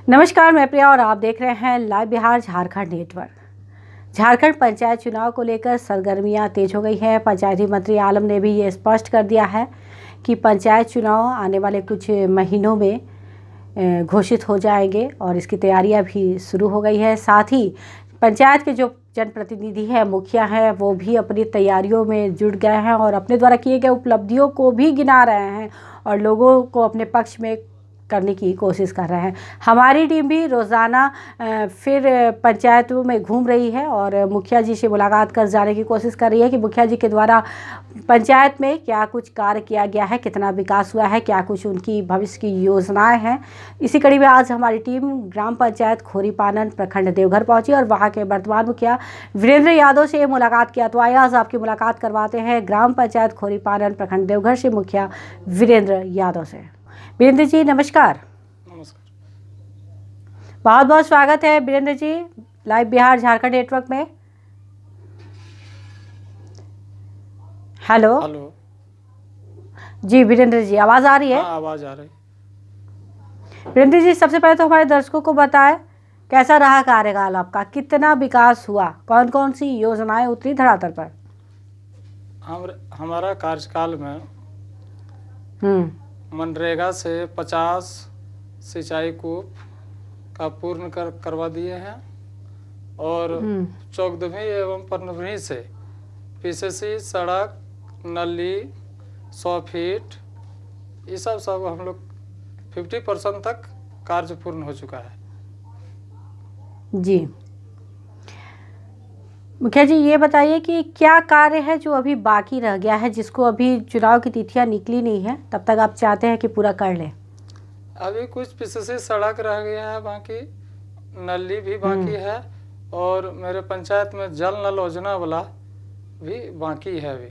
नमस्कार, मैं प्रिया और आप देख रहे हैं लाइव बिहार झारखंड नेटवर्क। झारखंड पंचायत चुनाव को लेकर सरगर्मियां तेज हो गई हैं। पंचायती मंत्री आलम ने भी ये स्पष्ट कर दिया है कि पंचायत चुनाव आने वाले कुछ महीनों में घोषित हो जाएंगे और इसकी तैयारियां भी शुरू हो गई है। साथ ही पंचायत के जो जनप्रतिनिधि हैं, मुखिया हैं, वो भी अपनी तैयारियों में जुट गए हैं और अपने द्वारा किए गए उपलब्धियों को भी गिना रहे हैं और लोगों को अपने पक्ष में करने की कोशिश कर रहे हैं। हमारी टीम भी रोज़ाना फिर पंचायतों में घूम रही है और मुखिया जी से मुलाकात कर जाने की कोशिश कर रही है कि मुखिया जी के द्वारा पंचायत में क्या कुछ कार्य किया गया है, कितना विकास हुआ है, क्या कुछ उनकी भविष्य की योजनाएं हैं। इसी कड़ी में आज हमारी टीम ग्राम पंचायत खोरीपानन प्रखंड देवघर पहुंची और वहां के वर्तमान मुखिया वीरेंद्र यादव से मुलाकात किया। तो आइए आज आपकी मुलाकात करवाते हैं ग्राम पंचायत खोरीपानन प्रखंड देवघर से मुखिया वीरेंद्र यादव से। वीरेंद्र जी नमस्कार। नमस्कार। बहुत बहुत स्वागत है वीरेंद्र जी लाइव बिहार झारखंड नेटवर्क में। हेलो जी वीरेंद्र जी, आवाज़ आ रही है? हाँ, आवाज़ आ रही। वीरेंद्र जी, सबसे पहले तो हमारे दर्शकों को बताएं कैसा रहा कार्यकाल आपका, कितना विकास हुआ, कौन कौन सी योजनाएं उतरी धरातल पर? हमारा कार्यकाल में मनरेगा से 50 सिंचाई कूप का पूर्ण करवा दिए हैं और चौकदमी एवं पनडुब्बी से पीसीसी सड़क, नली, 100 फीट, ये सब हम लोग 50% तक कार्य पूर्ण हो चुका है। जी मुखिया जी, ये बताइए कि क्या कार्य है जो अभी बाकी रह गया है, जिसको अभी चुनाव की तिथियां निकली नहीं है तब तक आप चाहते हैं कि पूरा कर लें? अभी कुछ पीसीसी सड़क रह गया है, बाकी नली भी बाकी है और मेरे पंचायत में जल नल योजना वाला भी बाकी है अभी।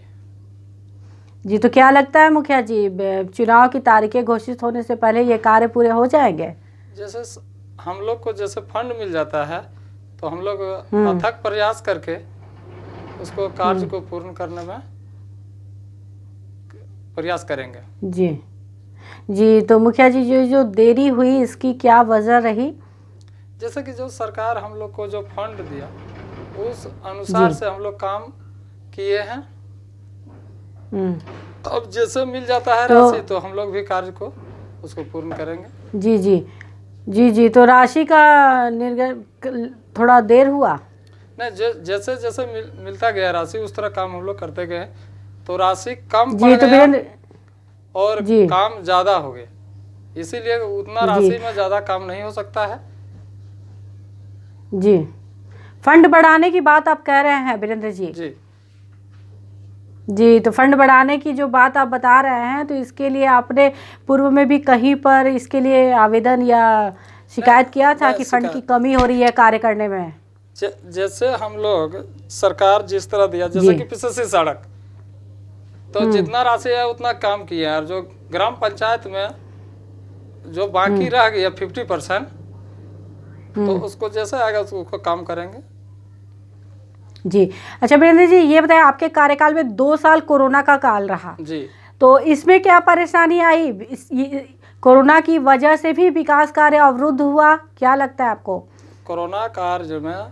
जी, तो क्या लगता है मुखिया जी, चुनाव की तारीखें घोषित होने से पहले ये कार्य पूरे हो जाएंगे? जैसे हम लोग को जैसे फंड मिल जाता है तो हम लोग अथक प्रयास करके उसको कार्य को पूर्ण करने में प्रयास करेंगे। जी जी, तो मुखिया जी जो देरी हुई इसकी क्या वजह रही? जैसे कि जो सरकार हम लोग को जो फंड दिया उस अनुसार से हम लोग काम किए हैं। अब जैसे मिल जाता है राशि तो हम लोग भी कार्य को उसको पूर्ण करेंगे। जी जी जी जी, तो राशि का निर्गत थोड़ा देर हुआ? नहीं, जैसे जैसे मिलता गया राशि उस तरह काम हम लोग करते गए तो राशि कम जी पड़ गया और जी काम ज़्यादा हो गया, इसीलिए उतना राशि में ज़्यादा काम नहीं हो सकता है। जी, फंड बढ़ाने की बात आप कह रहे हैं वीरेंद्र जी? जी जी, तो फंड बढ़ाने की जो बात आप बता रहे हैं, तो इसके लिए आपने पूर्व में भी कहीं पर इसके लिए आवेदन या शिकायत किया था कि फंड की कमी हो रही है कार्य करने में? जैसे हम लोग सरकार जिस तरह दिया, जैसे कि पीसीसी सड़क तो जितना राशि है उतना काम किया है और जो ग्राम पंचायत में जो बाकी रह गया 50% तो उसको जैसे आएगा उसको काम करेंगे। जी अच्छा वीरेंद्र जी, ये बताएं आपके कार्यकाल में 2 साल कोरोना का काल रहा जी, तो इसमें क्या परेशानी आई? कोरोना की वजह से भी विकास कार्य अवरुद्ध हुआ, क्या लगता है आपको? कोरोना कार्य में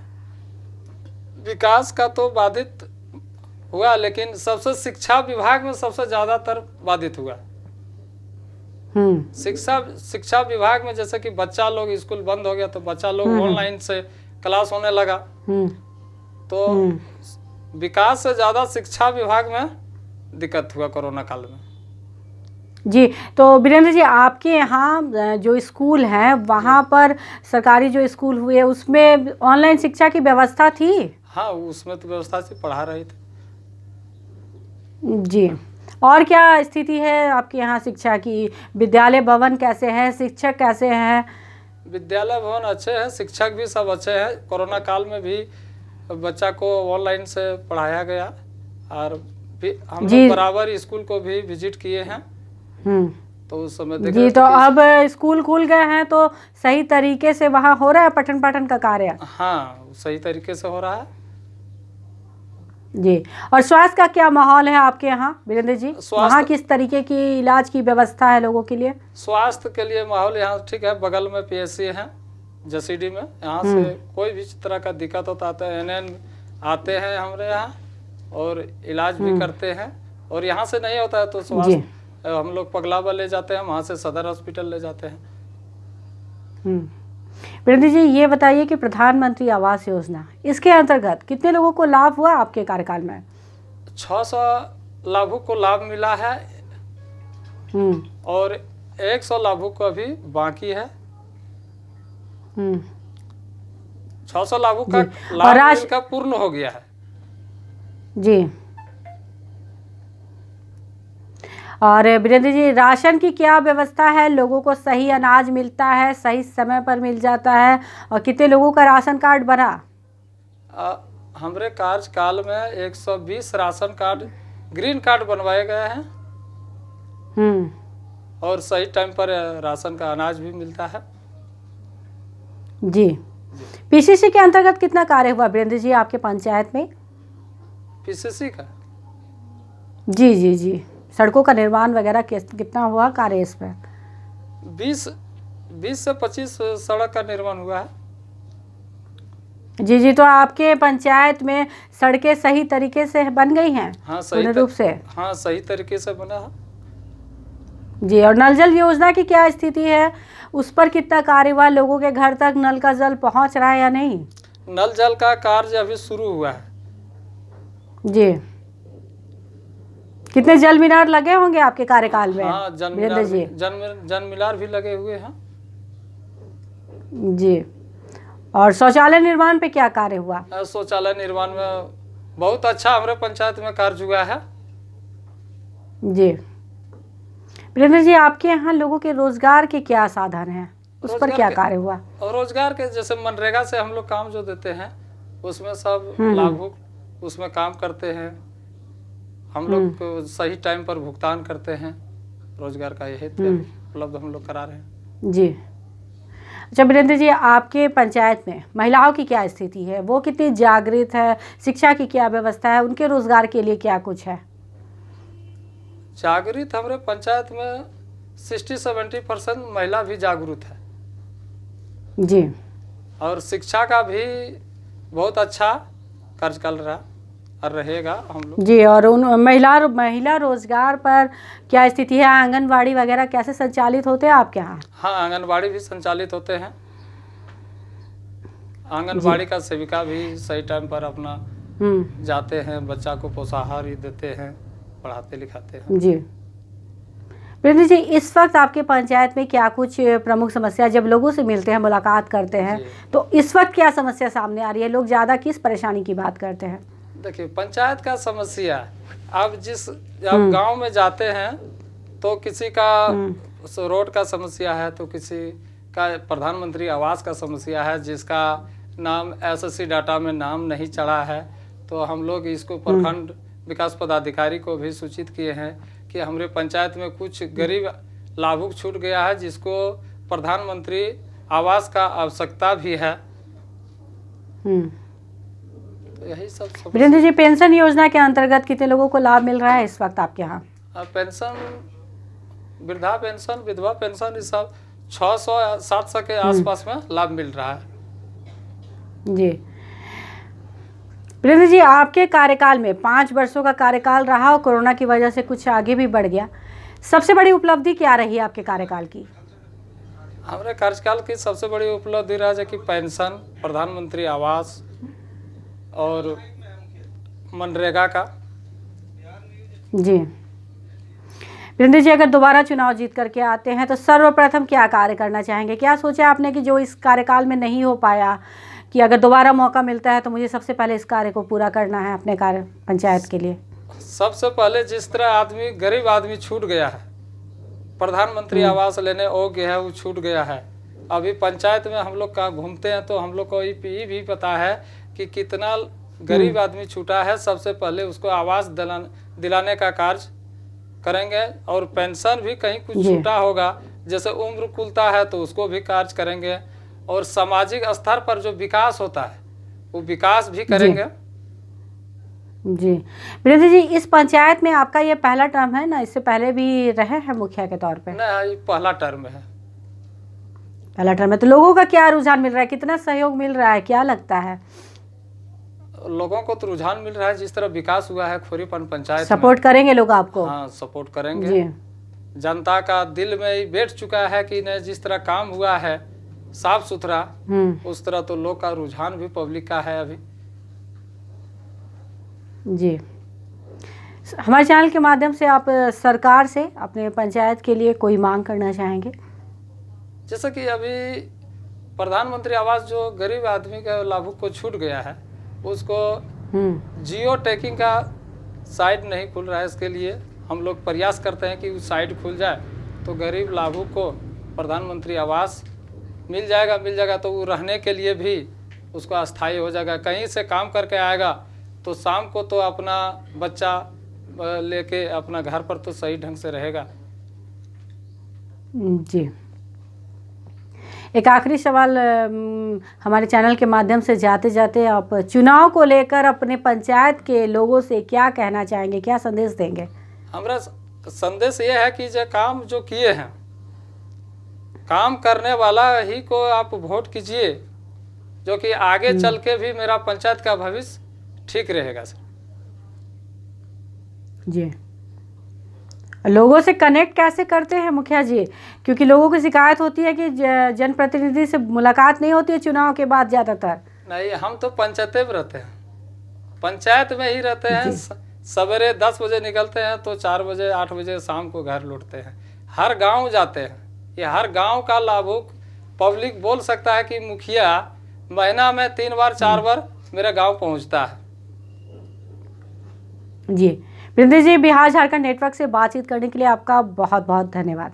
विकास का तो बाधित हुआ, लेकिन सबसे शिक्षा विभाग में सबसे ज्यादातर बाधित हुआ। शिक्षा विभाग में जैसे कि बच्चा लोग, स्कूल बंद हो गया तो बच्चा लोग ऑनलाइन से क्लास होने लगा, तो विकास से ज्यादा शिक्षा विभाग में दिक्कत हुआ कोरोना काल में। जी, तो वीरेंद्र जी, आपके यहाँ जो स्कूल हैं वहाँ पर सरकारी जो स्कूल हुए उसमें ऑनलाइन शिक्षा की व्यवस्था थी? हाँ, उसमें तो व्यवस्था से पढ़ा रही थी। जी, और क्या स्थिति है आपके यहाँ शिक्षा की? विद्यालय भवन कैसे हैं, शिक्षक कैसे हैं? विद्यालय भवन अच्छे हैं, शिक्षक भी सब अच्छे हैं। कोरोना काल में भी बच्चा को ऑनलाइन से पढ़ाया गया और हम लोग बराबर स्कूल को भी विजिट किए हैं। तो उस समय जी, तो अब स्कूल खुल गए हैं तो सही तरीके से वहाँ हो रहा है पठन पाठन का कार्य? हाँ, सही तरीके से हो रहा है। जी, और स्वास्थ्य का क्या माहौल है आपके यहाँ वीरेंद्र जी? वहाँ किस तरीके की इलाज की व्यवस्था है लोगों के लिए? स्वास्थ्य के लिए माहौल यहाँ ठीक है, बगल में पीएचसी है जसीडी में। यहाँ से कोई भी तरह का दिक्कत होता है NN आते हैं हमारे यहाँ और इलाज भी करते हैं। और यहाँ से नहीं होता है तो स्वास्थ्य हम लोग पगलावा ले जाते हैं, वहाँ से सदर हॉस्पिटल ले जाते हैं। वीरेंद्र जी, ये बताइए कि प्रधानमंत्री आवास योजना, इसके अंतर्गत कितने लोगों को लाभ हुआ आपके कार्यकाल में? 600 लाभुक को लाभ मिला है और 100 लाभुक को अभी बाकी है। 600 लाभुक का लाभ इनका पूर्ण हो गया है जी। और वीरेंद्र जी, राशन की क्या व्यवस्था है? लोगों को सही अनाज मिलता है, सही समय पर मिल जाता है? और कितने लोगों का राशन कार्ड बना? हमारे कार्यकाल में 120 राशन कार्ड, ग्रीन कार्ड बनवाए गए हैं और सही टाइम पर राशन का अनाज भी मिलता है जी। PCC के अंतर्गत कितना कार्य हुआ वीरेंद्र जी आपके पंचायत में? PCC का जी जी जी, सड़कों का निर्माण वगैरह कितना हुआ कार्य इस पर? 20 से 25 सड़क का निर्माण हुआ है जी जी। तो आपके पंचायत में सड़कें सही तरीके से बन गई हैं? हाँ, सही रूप से। हाँ, सही तरीके से बना है जी। और नल जल योजना की क्या स्थिति है? उस पर कितना कार्य हुआ? लोगों के घर तक नल का जल पहुंच रहा है या नहीं? नल जल का कार्य अभी शुरू हुआ है जी। कितने जल मीनार लगे होंगे आपके कार्यकाल में? हाँ, जन मीनार भी लगे हुए हैं जी। और शौचालय निर्माण पे क्या कार्य हुआ? शौचालय निर्माण में बहुत अच्छा हमारे पंचायत में कार्य हुआ है जी। वीरेंद्र जी, आपके यहाँ लोगों के रोजगार के क्या साधन हैं? उस पर क्या कार्य हुआ? रोजगार के जैसे मनरेगा से हम लोग काम जो देते हैं उसमें सब लाभुक उसमें काम करते हैं। हम लोग को सही टाइम पर भुगतान करते हैं। रोजगार का यही उपलब्ध हम लोग करा रहे हैं जी। अच्छा वीरेंद्र जी, आपके पंचायत में महिलाओं की क्या स्थिति है? वो कितनी जागृत है? शिक्षा की क्या व्यवस्था है? उनके रोजगार के लिए क्या कुछ है? जागृत हमारे पंचायत में 60-70% महिला भी जागरूक है जी। और शिक्षा का भी बहुत अच्छा कार्यकाल रहा और रहेगा हम लोग जी। और उन महिला रोजगार पर क्या स्थिति है? आंगनवाड़ी वगैरह कैसे संचालित होते हैं आपके यहाँ? हाँ, आंगनवाड़ी भी संचालित होते हैं। आंगनवाड़ी का सेविका भी सही टाइम पर अपना जाते हैं, बच्चा को पोषाहार ही देते हैं, पढ़ाते लिखाते हैं जी। वीरेंद्र जी, इस वक्त आपके पंचायत में क्या कुछ प्रमुख समस्या, जब लोगों से मिलते हैं, मुलाकात करते हैं, तो इस वक्त क्या समस्या सामने आ रही है? लोग ज़्यादा किस परेशानी की बात करते हैं? देखिए, पंचायत का समस्या अब गांव में जाते हैं तो किसी का रोड का समस्या है, तो किसी का प्रधानमंत्री आवास का समस्या है, जिसका नाम SSC डाटा में नाम नहीं चढ़ा है। तो हम लोग इसको प्रखंड विकास पदाधिकारी को भी सूचित किए हैं कि हमारे पंचायत में कुछ गरीब लाभुक छूट गया है, जिसको प्रधानमंत्री आवास का आवश्यकता भी है। तो यही सब। वीरेंद्र जी, पेंशन योजना के अंतर्गत कितने लोगों को लाभ मिल रहा है इस वक्त आपके यहाँ? पेंशन, वृद्धा पेंशन, विधवा पेंशन, ये सब 600-700 के आसपास में लाभ मिल रहा है जी। वीरेंद्र जी, आपके कार्यकाल में 5 वर्षों का कार्यकाल रहा और कोरोना की वजह से कुछ आगे भी बढ़ गया। सबसे बड़ी उपलब्धि क्या रही आपके कार्यकाल की? हमारे कार्यकाल की सबसे बड़ी उपलब्धि रहा है कि पेंशन, प्रधानमंत्री आवास और मनरेगा का। जी। वीरेंद्र जी, अगर दोबारा चुनाव जीत करके आते हैं तो सर्वप्रथम क्या कार्य करना चाहेंगे? क्या सोचा आपने कि जो इस कार्यकाल में नहीं हो पाया, कि अगर दोबारा मौका मिलता है तो मुझे सबसे पहले इस कार्य को पूरा करना है अपने कार्य पंचायत के लिए? सबसे पहले जिस तरह गरीब आदमी छूट गया है, प्रधानमंत्री आवास लेने योग्य है, वो छूट गया है। अभी पंचायत में हम लोग कहाँ घूमते हैं तो हम लोग को ये भी पता है कि कितना गरीब आदमी छूटा है। सबसे पहले उसको आवास दिलाने का कार्य करेंगे और पेंशन भी कहीं कुछ छूटा होगा, जैसे उम्र खुलता है तो उसको भी कार्य करेंगे और सामाजिक स्तर पर जो विकास होता है वो विकास भी करेंगे जी। वीरेंद्र जी, इस पंचायत में आपका ये पहला टर्म है ना? इससे पहले भी रहे हैं मुखिया के तौर पे? नहीं, ये पहला टर्म है। कलेक्टर में तो लोगों का क्या रुझान मिल रहा है, कितना सहयोग मिल रहा है, क्या लगता है? लोगों को तो रुझान मिल रहा है, जिस तरह विकास हुआ है खोरीपान पंचायत सपोर्ट करेंगे लोग आपको? हाँ, सपोर्ट करेंगे जी। जनता का दिल में ही बैठ चुका है कि नहीं, जिस तरह काम हुआ है साफ सुथरा, उस तरह तो लोग का रुझान भी पब्लिक का है अभी। जी, हमारे चैनल के माध्यम से आप सरकार से अपने पंचायत के लिए कोई मांग करना चाहेंगे? जैसे कि अभी प्रधानमंत्री आवास जो गरीब आदमी का लाभुक को छूट गया है, उसको जियो टैगिंग का साइट नहीं खुल रहा है, इसके लिए हम लोग प्रयास करते हैं कि उस साइट खुल जाए तो गरीब लाभुक को प्रधानमंत्री आवास मिल जाएगा तो वो रहने के लिए भी उसको अस्थायी हो जाएगा। कहीं से काम करके आएगा तो शाम को तो अपना बच्चा लेके अपना घर पर तो सही ढंग से रहेगा। जी, एक आखिरी सवाल हमारे चैनल के माध्यम से जाते जाते आप चुनाव को लेकर अपने पंचायत के लोगों से क्या कहना चाहेंगे, क्या संदेश देंगे? हमारा संदेश ये है कि जो काम जो किए हैं, काम करने वाला ही को आप वोट कीजिए, जो कि आगे चल के भी मेरा पंचायत का भविष्य ठीक रहेगा सर। जी, लोगों से कनेक्ट कैसे करते हैं मुखिया जी? क्योंकि लोगों की शिकायत होती है कि जनप्रतिनिधि से मुलाकात नहीं होती है चुनाव के बाद ज़्यादातर। नहीं, हम तो पंचायत में रहते हैं, पंचायत में ही रहते हैं। सवेरे 10 बजे निकलते हैं तो 4 बजे 8 बजे शाम को घर लौटते हैं। हर गांव जाते हैं, ये हर गांव का लाभुक पब्लिक बोल सकता है कि मुखिया महीना में 3 बार 4 बार मेरे गाँव पहुँचता है। जी, वृंदे जी, बिहार झारखंड नेटवर्क से बातचीत करने के लिए आपका बहुत बहुत धन्यवाद।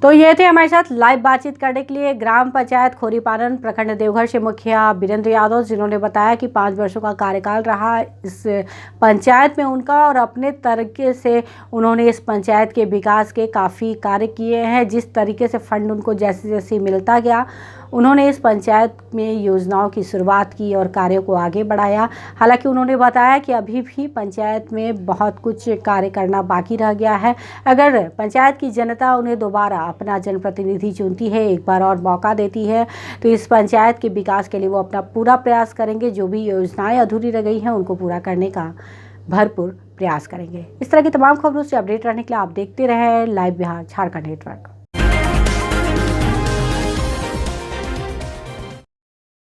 तो ये थे हमारे साथ लाइव बातचीत करने के लिए ग्राम पंचायत खोरीपान प्रखंड देवघर से मुखिया वीरेंद्र यादव, जिन्होंने बताया कि 5 वर्षों का कार्यकाल रहा इस पंचायत में उनका और अपने तरीके से उन्होंने इस पंचायत के विकास के काफ़ी कार्य किए हैं। जिस तरीके से फंड उनको जैसे जैसे मिलता गया, उन्होंने इस पंचायत में योजनाओं की शुरुआत की और कार्यों को आगे बढ़ाया। हालांकि उन्होंने बताया कि अभी भी पंचायत में बहुत कुछ कार्य करना बाकी रह गया है। अगर पंचायत की जनता उन्हें दोबारा अपना जनप्रतिनिधि चुनती है, एक बार और मौका देती है, तो इस पंचायत के विकास के लिए वो अपना पूरा प्रयास करेंगे। जो भी योजनाएं अधूरी रह गई हैं उनको पूरा करने का भरपूर प्रयास करेंगे। इस तरह की तमाम खबरों से अपडेट रहने के लिए आप देखते रहें लाइव बिहार झारखंड नेटवर्क।